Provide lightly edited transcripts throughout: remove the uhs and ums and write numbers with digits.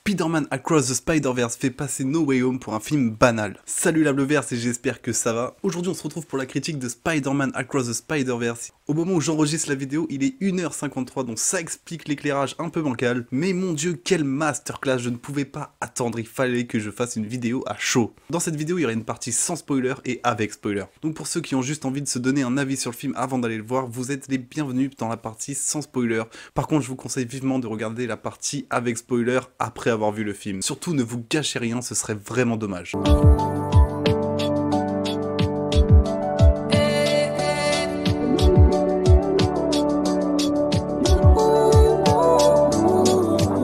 Spider-Man Across the Spider-Verse fait passer No Way Home pour un film banal. Salut la Bleuverse et j'espère que ça va. Aujourd'hui on se retrouve pour la critique de Spider-Man Across the Spider-Verse. Au moment où j'enregistre la vidéo, il est 1h53, donc ça explique l'éclairage un peu bancal. Mais mon dieu, quelle masterclass, je ne pouvais pas attendre, il fallait que je fasse une vidéo à chaud. Dans cette vidéo, il y aura une partie sans spoiler et avec spoiler. Donc pour ceux qui ont juste envie de se donner un avis sur le film avant d'aller le voir, vous êtes les bienvenus dans la partie sans spoiler. Par contre, je vous conseille vivement de regarder la partie avec spoiler après avoir vu le film. Surtout, ne vous gâchez rien, ce serait vraiment dommage.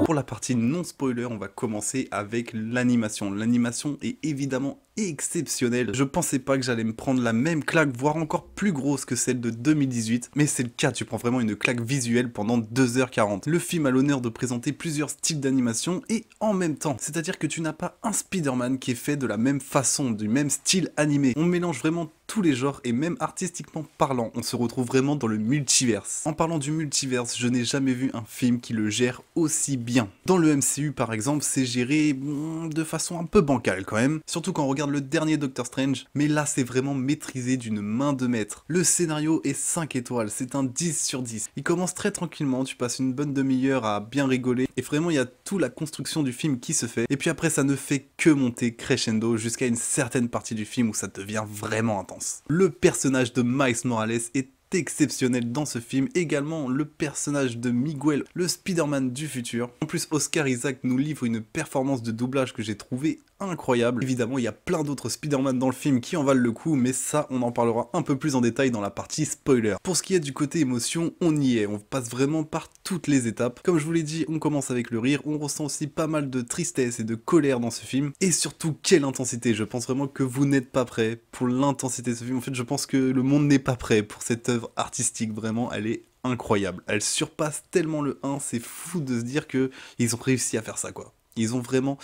Pour la partie non spoiler, on va commencer avec l'animation. L'animation est évidemment exceptionnelle. Je pensais pas que j'allais me prendre la même claque, voire encore plus grosse que celle de 2018, mais c'est le cas, tu prends vraiment une claque visuelle pendant 2h40. Le film a l'honneur de présenter plusieurs styles d'animation et en même temps, c'est-à-dire que tu n'as pas un Spider-Man qui est fait de la même façon, du même style animé. On mélange vraiment tous les genres et même artistiquement parlant, on se retrouve vraiment dans le multiverse. En parlant du multiverse, je n'ai jamais vu un film qui le gère aussi bien. Dans le MCU par exemple, c'est géré de façon un peu bancale quand même, surtout quand on regarde le dernier Doctor Strange, mais là c'est vraiment maîtrisé d'une main de maître. Le scénario est 5 étoiles, c'est un 10 sur 10. Il commence très tranquillement, tu passes une bonne demi-heure à bien rigoler, et vraiment il y a toute la construction du film qui se fait, et puis après ça ne fait que monter crescendo jusqu'à une certaine partie du film où ça devient vraiment intense. Le personnage de Miles Morales est exceptionnel dans ce film, également le personnage de Miguel, le Spider-Man du futur. En plus, Oscar Isaac nous livre une performance de doublage que j'ai trouvé incroyable. Évidemment, il y a plein d'autres Spider-Man dans le film qui en valent le coup, mais ça, on en parlera un peu plus en détail dans la partie spoiler. Pour ce qui est du côté émotion, on y est, on passe vraiment par toutes les étapes. Comme je vous l'ai dit, on commence avec le rire, on ressent aussi pas mal de tristesse et de colère dans ce film, et surtout, quelle intensité. Je pense vraiment que vous n'êtes pas prêts pour l'intensité de ce film. En fait, je pense que le monde n'est pas prêt pour cette œuvre artistique, vraiment, elle est incroyable. Elle surpasse tellement le 1, c'est fou de se dire que ils ont réussi à faire ça, quoi. Ils ont vraiment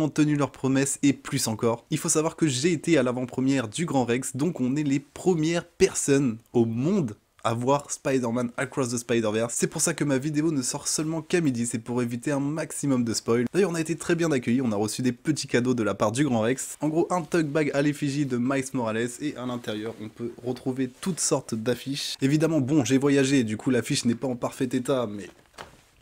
tenu leurs promesses et plus encore. Il faut savoir que j'ai été à l'avant-première du Grand Rex, donc on est les premières personnes au monde à voir Spider-Man Across the Spider-Verse. C'est pour ça que ma vidéo ne sort seulement qu'à midi, c'est pour éviter un maximum de spoil. D'ailleurs, on a été très bien accueillis, on a reçu des petits cadeaux de la part du Grand Rex. En gros, un tote bag à l'effigie de Miles Morales, et à l'intérieur, on peut retrouver toutes sortes d'affiches. Évidemment, bon, j'ai voyagé, du coup l'affiche n'est pas en parfait état, mais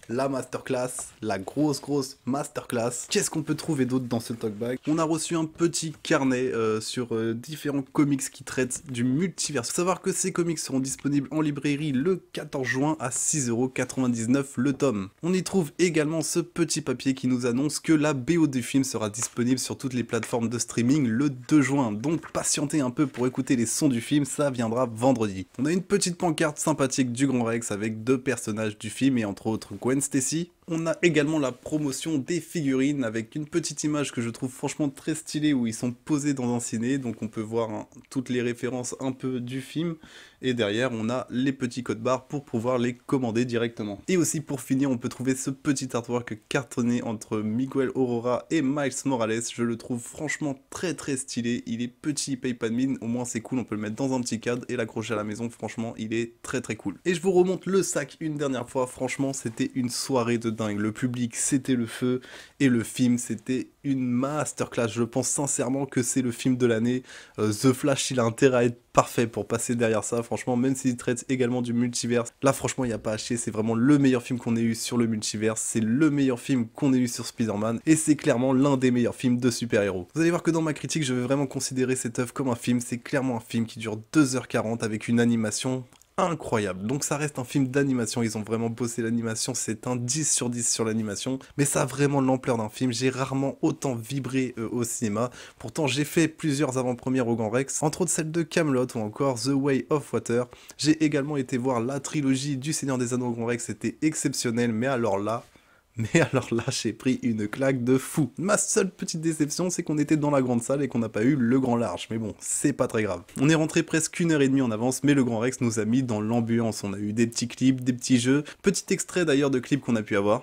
la masterclass, la grosse masterclass. Qu'est-ce qu'on peut trouver d'autre dans ce talk bag? On a reçu un petit carnet sur différents comics qui traitent du multivers. Faut savoir que ces comics seront disponibles en librairie le 14 juin à 6,99€ le tome. On y trouve également ce petit papier qui nous annonce que la BO du film sera disponible sur toutes les plateformes de streaming le 2 juin. Donc patientez un peu pour écouter les sons du film, ça viendra vendredi. On a une petite pancarte sympathique du Grand Rex avec deux personnages du film et entre autres Gwen Stacy. On a également la promotion des figurines avec une petite image que je trouve franchement très stylée où ils sont posés dans un ciné, donc on peut voir toutes les références un peu du film, et derrière on a les petits codes barres pour pouvoir les commander directement. Et aussi pour finir, on peut trouver ce petit artwork cartonné entre Miguel Aurora et Miles Morales. Je le trouve franchement très stylé, il est petit, il paye pas de mine, au moins c'est cool, on peut le mettre dans un petit cadre et l'accrocher à la maison, franchement il est très cool. Et je vous remonte le sac une dernière fois, franchement c'était une soirée de dingue, le public c'était le feu et le film c'était une masterclass. Je pense sincèrement que c'est le film de l'année. The Flash il a intérêt à être parfait pour passer derrière ça, franchement, même s'il traite également du multiverse, là franchement il n'y a pas à chier, c'est vraiment le meilleur film qu'on ait eu sur le multiverse, c'est le meilleur film qu'on ait eu sur Spider-Man, et c'est clairement l'un des meilleurs films de super-héros. Vous allez voir que dans ma critique, je vais vraiment considérer cette œuvre comme un film, c'est clairement un film qui dure 2h40 avec une animation incroyable. Donc ça reste un film d'animation, ils ont vraiment bossé l'animation, c'est un 10 sur 10 sur l'animation, mais ça a vraiment l'ampleur d'un film. J'ai rarement autant vibré au cinéma, pourtant j'ai fait plusieurs avant-premières au Grand Rex, entre autres celle de Camelot ou encore The Way of Water. J'ai également été voir la trilogie du Seigneur des Anneaux au Grand Rex, c'était exceptionnel, mais alors là, j'ai pris une claque de fou. Ma seule petite déception, c'est qu'on était dans la grande salle et qu'on n'a pas eu le grand large. Mais bon, c'est pas très grave. On est rentré presque 1h30 en avance, mais le Grand Rex nous a mis dans l'ambiance. On a eu des petits clips, des petits jeux. Petit extrait d'ailleurs de clips qu'on a pu avoir.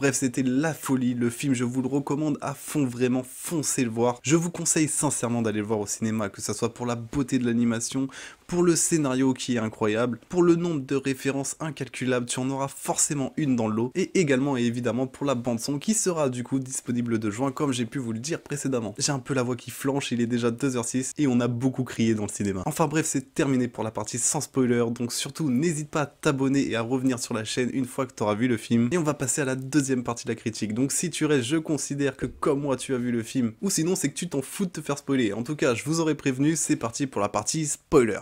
bref, c'était la folie, le film je vous le recommande à fond, vraiment foncez le voir. Je vous conseille sincèrement d'aller le voir au cinéma, que ça soit pour la beauté de l'animation, pour le scénario qui est incroyable, pour le nombre de références incalculables, tu en auras forcément une dans le lot, et également et évidemment pour la bande son qui sera du coup disponible le 2 juin comme j'ai pu vous le dire précédemment. J'ai un peu la voix qui flanche, il est déjà 2h06 et on a beaucoup crié dans le cinéma. Enfin bref, c'est terminé pour la partie sans spoiler, donc surtout n'hésite pas à t'abonner et à revenir sur la chaîne une fois que tu auras vu le film, et on va passer à la deuxième partie de la critique. Donc si tu restes, je considère que comme moi tu as vu le film, ou sinon c'est que tu t'en fous de te faire spoiler. En tout cas, je vous aurais prévenu, c'est parti pour la partie spoiler.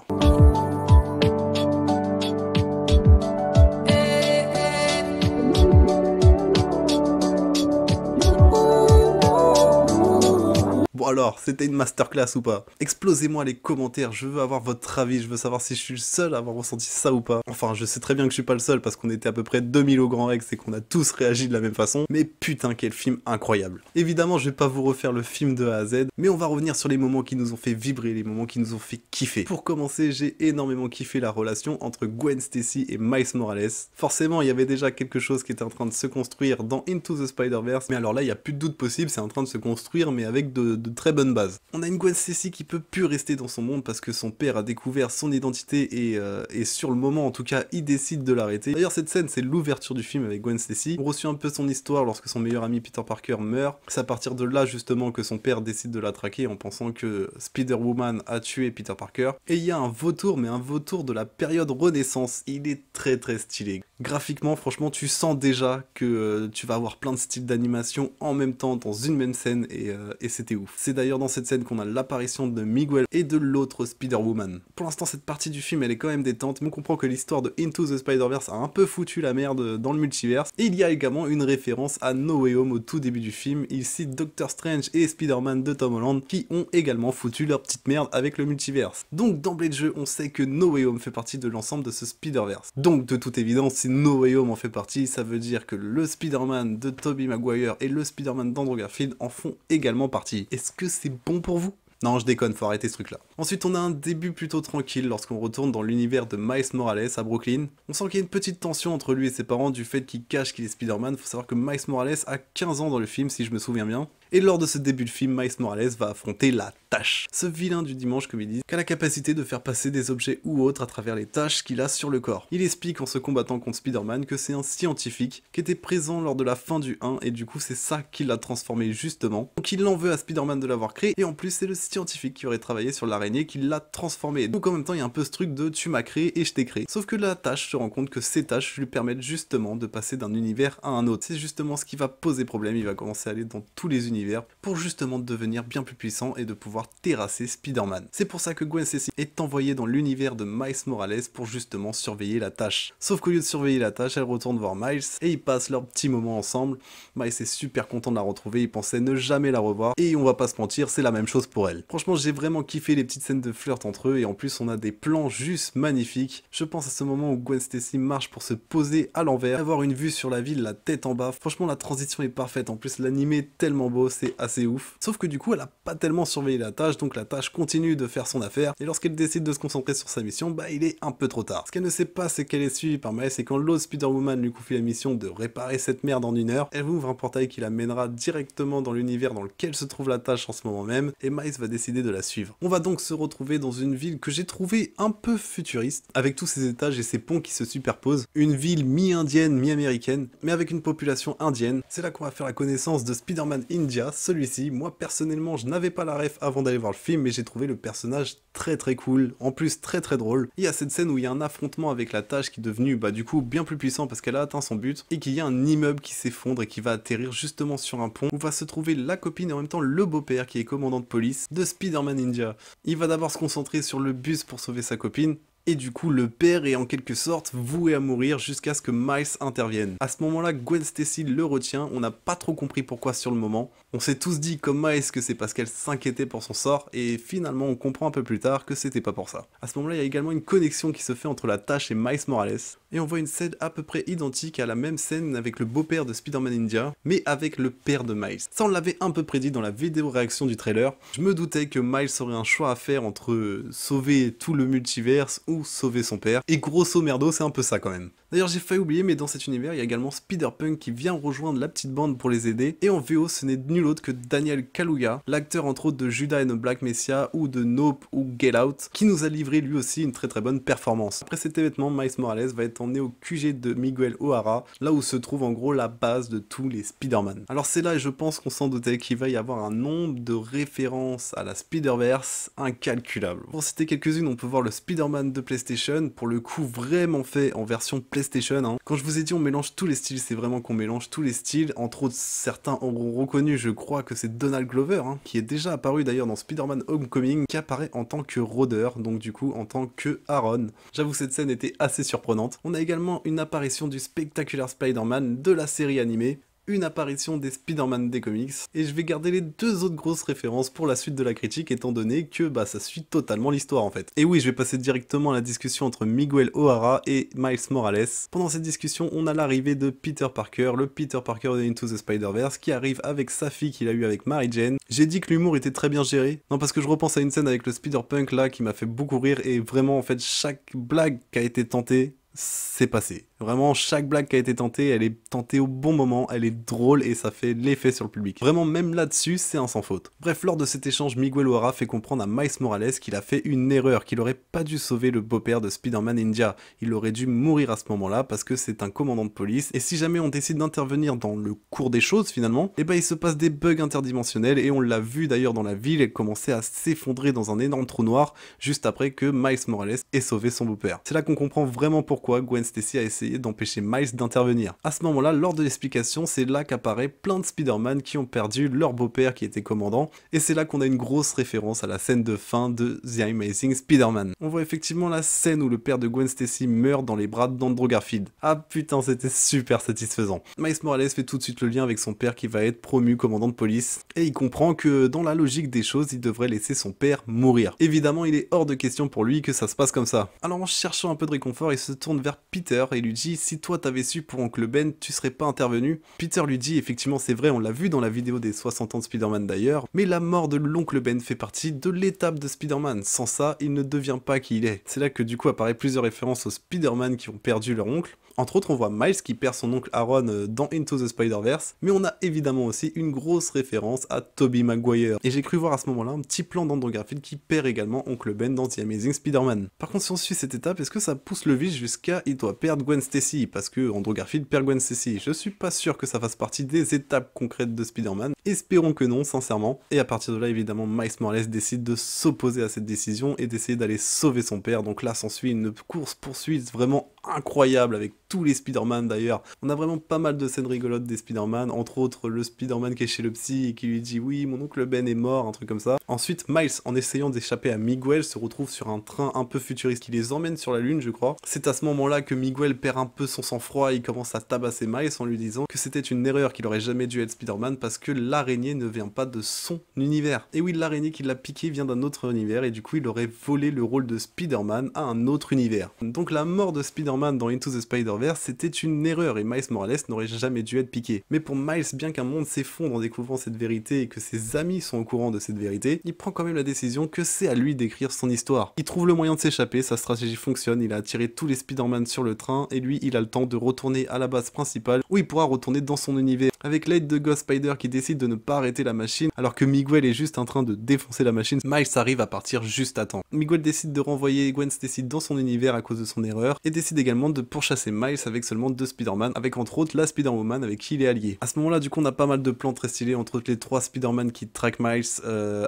Bon alors, c'était une masterclass ou pas? Explosez-moi les commentaires, je veux avoir votre avis, je veux savoir si je suis le seul à avoir ressenti ça ou pas. Enfin, je sais très bien que je suis pas le seul parce qu'on était à peu près 2000 au Grand Rex et qu'on a tous réagi de la même façon, mais putain quel film incroyable. Évidemment, je vais pas vous refaire le film de A à Z, mais on va revenir sur les moments qui nous ont fait vibrer, les moments qui nous ont fait kiffer. Pour commencer, j'ai énormément kiffé la relation entre Gwen Stacy et Miles Morales. Forcément, il y avait déjà quelque chose qui était en train de se construire dans Into the Spider-Verse, mais alors là, il y a plus de doute possible, c'est en train de se construire, mais avec de très bonnes bases. On a une Gwen Stacy qui peut plus rester dans son monde parce que son père a découvert son identité et sur le moment en tout cas il décide de l'arrêter. D'ailleurs cette scène c'est l'ouverture du film avec Gwen Stacy. On reçut un peu son histoire lorsque son meilleur ami Peter Parker meurt. C'est à partir de là justement que son père décide de la traquer en pensant que Spider-Woman a tué Peter Parker. Et il y a un vautour, mais un vautour de la période Renaissance. Il est très stylé. Graphiquement franchement tu sens déjà que tu vas avoir plein de styles d'animation en même temps dans une même scène et c'était ouf. C'est d'ailleurs dans cette scène qu'on a l'apparition de Miguel et de l'autre Spider-Woman. Pour l'instant cette partie du film elle est quand même détente, mais on comprend que l'histoire de Into the Spider-Verse a un peu foutu la merde dans le multiverse, et il y a également une référence à No Way Home au tout début du film. Il cite Doctor Strange et Spider-Man de Tom Holland qui ont également foutu leur petite merde avec le multiverse. Donc d'emblée de jeu on sait que No Way Home fait partie de l'ensemble de ce Spider-Verse. Donc de toute évidence si No Way Home en fait partie, ça veut dire que le Spider-Man de Tobey Maguire et le Spider-Man d'Andrew Garfield en font également partie. Est-ce que c'est bon pour vous? Non, je déconne, faut arrêter ce truc-là. Ensuite, on a un début plutôt tranquille lorsqu'on retourne dans l'univers de Miles Morales à Brooklyn. On sent qu'il y a une petite tension entre lui et ses parents du fait qu'il cache qu'il est Spider-Man. Faut savoir que Miles Morales a 15 ans dans le film, si je me souviens bien. Et lors de ce début de film, Miles Morales va affronter la Tâche. Ce vilain du dimanche, comme ils disent, qui a la capacité de faire passer des objets ou autres à travers les taches qu'il a sur le corps. Il explique en se combattant contre Spider-Man que c'est un scientifique qui était présent lors de la fin du 1 et du coup c'est ça qui l'a transformé justement. Donc il en veut à Spider-Man de l'avoir créé et en plus c'est le scientifique qui aurait travaillé sur l'araignée qui l'a transformé. Donc en même temps il y a un peu ce truc de tu m'as créé et je t'ai créé. Sauf que la Tâche se rend compte que ces tâches lui permettent justement de passer d'un univers à un autre. C'est justement ce qui va poser problème, il va commencer à aller dans tous les univers pour justement devenir bien plus puissant et de pouvoir terrasser Spider-Man. C'est pour ça que Gwen Stacy est envoyée dans l'univers de Miles Morales pour justement surveiller la Tâche. Sauf qu'au lieu de surveiller la Tâche, elle retourne voir Miles et ils passent leur petit moment ensemble. Miles est super content de la retrouver, il pensait ne jamais la revoir et on va pas se mentir, c'est la même chose pour elle. Franchement, j'ai vraiment kiffé les petites scènes de flirt entre eux et en plus on a des plans juste magnifiques. Je pense à ce moment où Gwen Stacy marche pour se poser à l'envers, avoir une vue sur la ville, la tête en bas. Franchement, la transition est parfaite. En plus, l'animé est tellement beau, c'est assez ouf. Sauf que du coup, elle a pas tellement surveillé la Tâche, donc la Tâche continue de faire son affaire, et lorsqu'elle décide de se concentrer sur sa mission, bah il est un peu trop tard. Ce qu'elle ne sait pas, c'est qu'elle est suivie par Miles, et quand l'autre Spider-Woman lui confie la mission de réparer cette merde en 1 heure, elle ouvre un portail qui la mènera directement dans l'univers dans lequel se trouve la Tâche en ce moment même, et Miles va décider de la suivre. On va donc se retrouver dans une ville que j'ai trouvée un peu futuriste, avec tous ces étages et ces ponts qui se superposent, une ville mi-indienne, mi-américaine, mais avec une population indienne. C'est là qu'on va faire la connaissance de Spider-Man India, celui-ci. Moi personnellement, je n'avais pas la ref avant d'aller voir le film, mais j'ai trouvé le personnage très cool, en plus très drôle. Il y a cette scène où il y a un affrontement avec la Tâche qui est devenue du coup bien plus puissant parce qu'elle a atteint son but, et qu'il y a un immeuble qui s'effondre et qui va atterrir justement sur un pont où va se trouver la copine et en même temps le beau-père qui est commandant de police de Spider-Man India. Il va d'abord se concentrer sur le bus pour sauver sa copine, et du coup le père est en quelque sorte voué à mourir jusqu'à ce que Miles intervienne. À ce moment-là, Gwen Stacy le retient, on n'a pas trop compris pourquoi sur le moment. On s'est tous dit comme Miles que c'est parce qu'elle s'inquiétait pour son sort, et finalement on comprend un peu plus tard que c'était pas pour ça. À ce moment-là, il y a également une connexion qui se fait entre la Tâche et Miles Morales, et on voit une scène à peu près identique à la même scène avec le beau-père de Spider-Man India, mais avec le père de Miles. Ça on l'avait un peu prédit dans la vidéo réaction du trailer. Je me doutais que Miles aurait un choix à faire entre sauver tout le multiverse ou sauver son père, et grosso merdo c'est un peu ça quand même. D'ailleurs j'ai failli oublier, mais dans cet univers il y a également Spider-Punk qui vient rejoindre la petite bande pour les aider, et en VO ce n'est nul autre que Daniel Kaluuya, l'acteur entre autres de Judas and the Black Messiah ou de Nope ou Get Out, qui nous a livré lui aussi une très bonne performance. Après cet événement, Miles Morales va être emmené au QG de Miguel O'Hara, là où se trouve en gros la base de tous les Spider-Man. Alors c'est là, et je pense qu'on s'en doutait, qu'il va y avoir un nombre de références à la Spider-Verse incalculable. Pour citer quelques-unes, on peut voir le Spider-Man de PlayStation, pour le coup vraiment fait en version PlayStation. Hein. Quand je vous ai dit on mélange tous les styles, c'est vraiment qu'on mélange tous les styles. Entre autres, certains auront reconnu, je crois que c'est Donald Glover, hein, qui est déjà apparu d'ailleurs dans Spider-Man Homecoming, qui apparaît en tant que rôdeur, donc du coup en tant que Aaron. J'avoue cette scène était assez surprenante. On a également une apparition du Spectacular Spider-Man de la série animée, une apparition des Spider-Man des comics, et je vais garder les deux autres grosses références pour la suite de la critique, étant donné que ça suit totalement l'histoire en fait. Et oui, je vais passer directement à la discussion entre Miguel O'Hara et Miles Morales. Pendant cette discussion, on a l'arrivée de Peter Parker, le Peter Parker de Into the Spider-Verse, qui arrive avec sa fille qu'il a eue avec Mary Jane. J'ai dit que l'humour était très bien géré, non parce que je repense à une scène avec le Spider-Punk là qui m'a fait beaucoup rire, et vraiment en fait chaque blague qui a été tentée, c'est passé. Vraiment, chaque blague qui a été tentée, elle est tentée au bon moment, elle est drôle et ça fait l'effet sur le public. Vraiment, même là-dessus, c'est un sans faute. Bref, lors de cet échange, Miguel O'Hara fait comprendre à Miles Morales qu'il a fait une erreur, qu'il aurait pas dû sauver le beau-père de Spider-Man India. Il aurait dû mourir à ce moment-là parce que c'est un commandant de police, et si jamais on décide d'intervenir dans le cours des choses finalement, et il se passe des bugs interdimensionnels, et on l'a vu d'ailleurs dans la ville, elle commençait à s'effondrer dans un énorme trou noir juste après que Miles Morales ait sauvé son beau-père. C'est là qu'on comprend vraiment pourquoi Gwen Stacy a essayé d'empêcher Miles d'intervenir. À ce moment-là, lors de l'explication, c'est là qu'apparaît plein de Spider-Man qui ont perdu leur beau-père qui était commandant, et c'est là qu'on a une grosse référence à la scène de fin de The Amazing Spider-Man. On voit effectivement la scène où le père de Gwen Stacy meurt dans les bras d'Andrew Garfield. Ah putain, c'était super satisfaisant. Miles Morales fait tout de suite le lien avec son père qui va être promu commandant de police, et il comprend que dans la logique des choses, il devrait laisser son père mourir. Évidemment, il est hors de question pour lui que ça se passe comme ça. Alors en cherchant un peu de réconfort, il se tourne vers Peter et lui dit: si toi t'avais su pour Oncle Ben, tu serais pas intervenu. Peter lui dit: effectivement c'est vrai, on l'a vu dans la vidéo des 60 ans de Spider-Man d'ailleurs, mais la mort de l'Oncle Ben fait partie de l'étape de Spider-Man. Sans ça, il ne devient pas qui il est. C'est là que du coup apparaît plusieurs références aux Spider-Man qui ont perdu leur oncle. Entre autres, on voit Miles qui perd son oncle Aaron dans Into the Spider-Verse, mais on a évidemment aussi une grosse référence à Tobey Maguire. Et j'ai cru voir à ce moment-là un petit plan d'Andrew Garfield qui perd également Oncle Ben dans The Amazing Spider-Man. Par contre, si on suit cette étape, est-ce que ça pousse le vice jusqu'à il doit perdre Gwen Stacy, parce que Andrew Garfield perd Gwen Stacy? Je suis pas sûr que ça fasse partie des étapes concrètes de Spider-Man. Espérons que non, sincèrement. Et à partir de là, évidemment, Miles Morales décide de s'opposer à cette décision et d'essayer d'aller sauver son père. Donc là, s'ensuit une course-poursuite vraiment incroyable avec tous les Spider-Man d'ailleurs. On a vraiment pas mal de scènes rigolotes des Spider-Man, entre autres le Spider-Man qui est chez le psy et qui lui dit oui, mon oncle Ben est mort, un truc comme ça. Ensuite, Miles, en essayant d'échapper à Miguel, se retrouve sur un train un peu futuriste qui les emmène sur la lune, je crois. C'est à ce moment-là que Miguel perd un peu son sang-froid et il commence à tabasser Miles en lui disant que c'était une erreur, qu'il aurait jamais dû être Spider-Man parce que l'araignée ne vient pas de son univers. Et oui, l'araignée qui l'a piqué vient d'un autre univers et du coup il aurait volé le rôle de Spider-Man à un autre univers. Donc la mort de Spider-Man dans Into the Spider-Verse, c'était une erreur et Miles Morales n'aurait jamais dû être piqué. Mais pour Miles, bien qu'un monde s'effondre en découvrant cette vérité et que ses amis sont au courant de cette vérité, il prend quand même la décision que c'est à lui d'écrire son histoire. Il trouve le moyen de s'échapper, sa stratégie fonctionne, il a attiré tous les Spider-Man sur le train et lui il a le temps de retourner à la base principale où il pourra retourner dans son univers. Avec l'aide de Ghost Spider qui décide de ne pas arrêter la machine alors que Miguel est juste en train de défoncer la machine, Miles arrive à partir juste à temps. Miguel décide de renvoyer Gwen Stacy dans son univers à cause de son erreur et décide également de pourchasser Miles avec seulement 2 Spider-Man, avec entre autres la Spider-Woman avec qui il est allié. À ce moment là du coup on a pas mal de plans très stylés, entre autres les 3 Spider-Man qui traquent Miles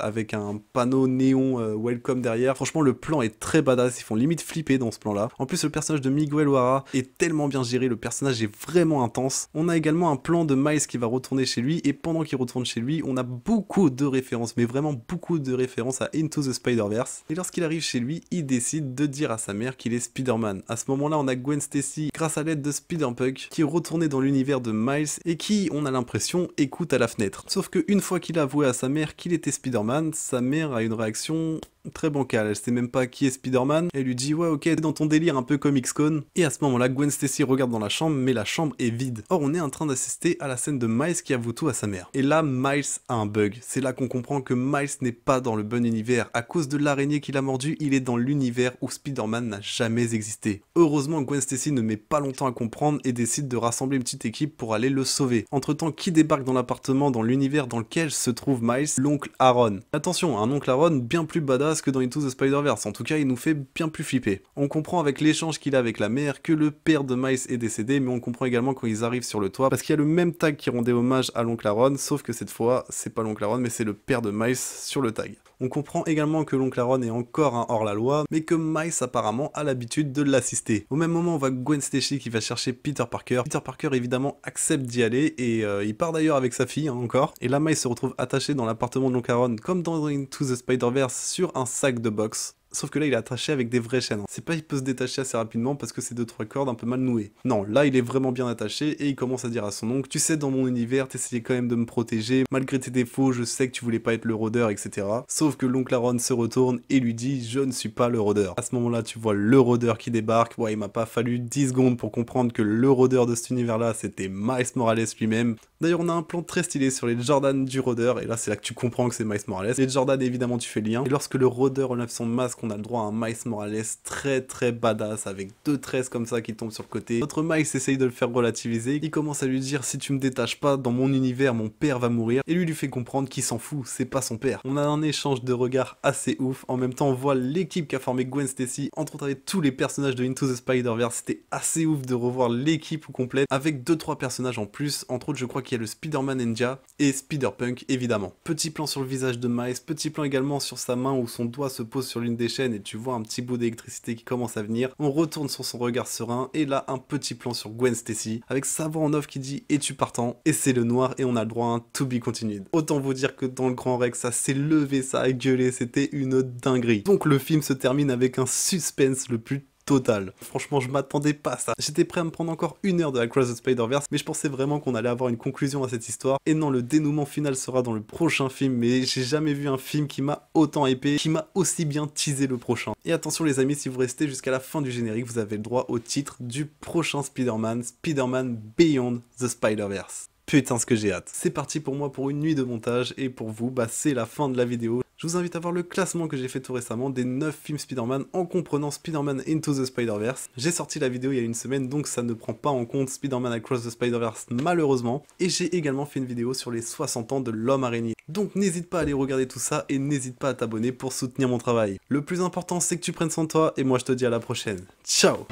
avec un panneau néon welcome derrière. Franchement le plan est très badass, ils font limite flipper dans ce plan là. En plus le personnage de Miguel O'Hara est tellement bien géré, le personnage est vraiment intense. On a également un plan de Miles qui va retourner chez lui et pendant qu'il retourne chez lui on a beaucoup de références, mais vraiment beaucoup de références à Into the Spider-Verse. Et lorsqu'il arrive chez lui, il décide de dire à sa mère qu'il est Spider-Man. À ce moment là on a Gwen Stacy grâce à l'aide de Spider-Punk qui est retourné dans l'univers de Miles et qui, on a l'impression, écoute à la fenêtre. Sauf que une fois qu'il a avoué à sa mère qu'il était Spider-Man, sa mère a une réaction très bancal, elle sait même pas qui est Spider-Man, elle lui dit ouais ok, t'es dans ton délire un peu comme X-Con, et à ce moment-là, Gwen Stacy regarde dans la chambre, mais la chambre est vide. Or on est en train d'assister à la scène de Miles qui avoue tout à sa mère. Et là, Miles a un bug, c'est là qu'on comprend que Miles n'est pas dans le bon univers, à cause de l'araignée qui l'a mordu, il est dans l'univers où Spider-Man n'a jamais existé. Heureusement, Gwen Stacy ne met pas longtemps à comprendre et décide de rassembler une petite équipe pour aller le sauver. Entre temps, qui débarque dans l'appartement dans l'univers dans lequel se trouve Miles? L'oncle Aaron. Attention, un oncle Aaron bien plus badass que dans Into the Spider-Verse, en tout cas il nous fait bien plus flipper. On comprend avec l'échange qu'il a avec la mère que le père de Miles est décédé, mais on comprend également quand ils arrivent sur le toit, parce qu'il y a le même tag qui rendait hommage à l'oncle Aaron, sauf que cette fois, c'est pas l'oncle Aaron, mais c'est le père de Miles sur le tag. On comprend également que l'oncle Aaron est encore un hors-la-loi, mais que Miles apparemment a l'habitude de l'assister. Au même moment, on voit Gwen Stacy qui va chercher Peter Parker. Peter Parker évidemment accepte d'y aller et il part d'ailleurs avec sa fille encore. Et là, Miles se retrouve attaché dans l'appartement de l'oncle Aaron, comme dans Into the Spider-Verse, sur un sac de boxe. Sauf que là il est attaché avec des vraies chaînes. C'est pas il peut se détacher assez rapidement parce que c'est 2-3 cordes un peu mal nouées. Non, là il est vraiment bien attaché et il commence à dire à son oncle: tu sais, dans mon univers t'essayais quand même de me protéger, malgré tes défauts je sais que tu voulais pas être le rôdeur, etc. Sauf que l'oncle Aaron se retourne et lui dit: je ne suis pas le rôdeur. À ce moment là tu vois le rôdeur qui débarque. Ouais, il m'a pas fallu 10 secondes pour comprendre que le rôdeur de cet univers là c'était Miles Morales lui-même. D'ailleurs on a un plan très stylé sur les Jordan du rôdeur et là c'est là que tu comprends que c'est Miles Morales. Les Jordan évidemment tu fais le lien. Et lorsque le rôdeur enlève son masque, on a le droit à un Miles Morales très badass avec 2 tresses comme ça qui tombent sur le côté. Notre Miles essaye de le faire relativiser, il commence à lui dire: si tu me détaches pas, dans mon univers mon père va mourir, et lui fait comprendre qu'il s'en fout, c'est pas son père. On a un échange de regards assez ouf, en même temps on voit l'équipe qu'a formé Gwen Stacy, entre autres avec tous les personnages de Into the Spider-Verse. C'était assez ouf de revoir l'équipe complète avec 2-3 personnages en plus, entre autres je crois qu'il y a le Spider-Man Ninja et Spider-Punk évidemment. Petit plan sur le visage de Miles, petit plan également sur sa main où son doigt se pose sur l'une des chaînes et tu vois un petit bout d'électricité qui commence à venir. On retourne sur son regard serein et là un petit plan sur Gwen Stacy avec sa voix en off qui dit: es-tu partant? Et c'est le noir et on a le droit à un to be continued. Autant vous dire que dans le Grand Rex ça s'est levé, ça a gueulé, c'était une dinguerie. Donc le film se termine avec un suspense le plus total. Franchement, je m'attendais pas à ça. J'étais prêt à me prendre encore 1 heure de Across the Spider-Verse, mais je pensais vraiment qu'on allait avoir une conclusion à cette histoire. Et non, le dénouement final sera dans le prochain film, mais j'ai jamais vu un film qui m'a autant épais, qui m'a aussi bien teasé le prochain. Et attention les amis, si vous restez jusqu'à la fin du générique, vous avez le droit au titre du prochain Spider-Man, Spider-Man Beyond the Spider-Verse. Putain, ce que j'ai hâte. C'est parti pour moi pour une nuit de montage, et pour vous, bah c'est la fin de la vidéo. Je vous invite à voir le classement que j'ai fait tout récemment des 9 films Spider-Man en comprenant Spider-Man Into the Spider-Verse. J'ai sorti la vidéo il y a une semaine, donc ça ne prend pas en compte Spider-Man Across the Spider-Verse malheureusement. Et j'ai également fait une vidéo sur les 60 ans de l'homme araignée. Donc n'hésite pas à aller regarder tout ça et n'hésite pas à t'abonner pour soutenir mon travail. Le plus important c'est que tu prennes soin de toi et moi je te dis à la prochaine. Ciao!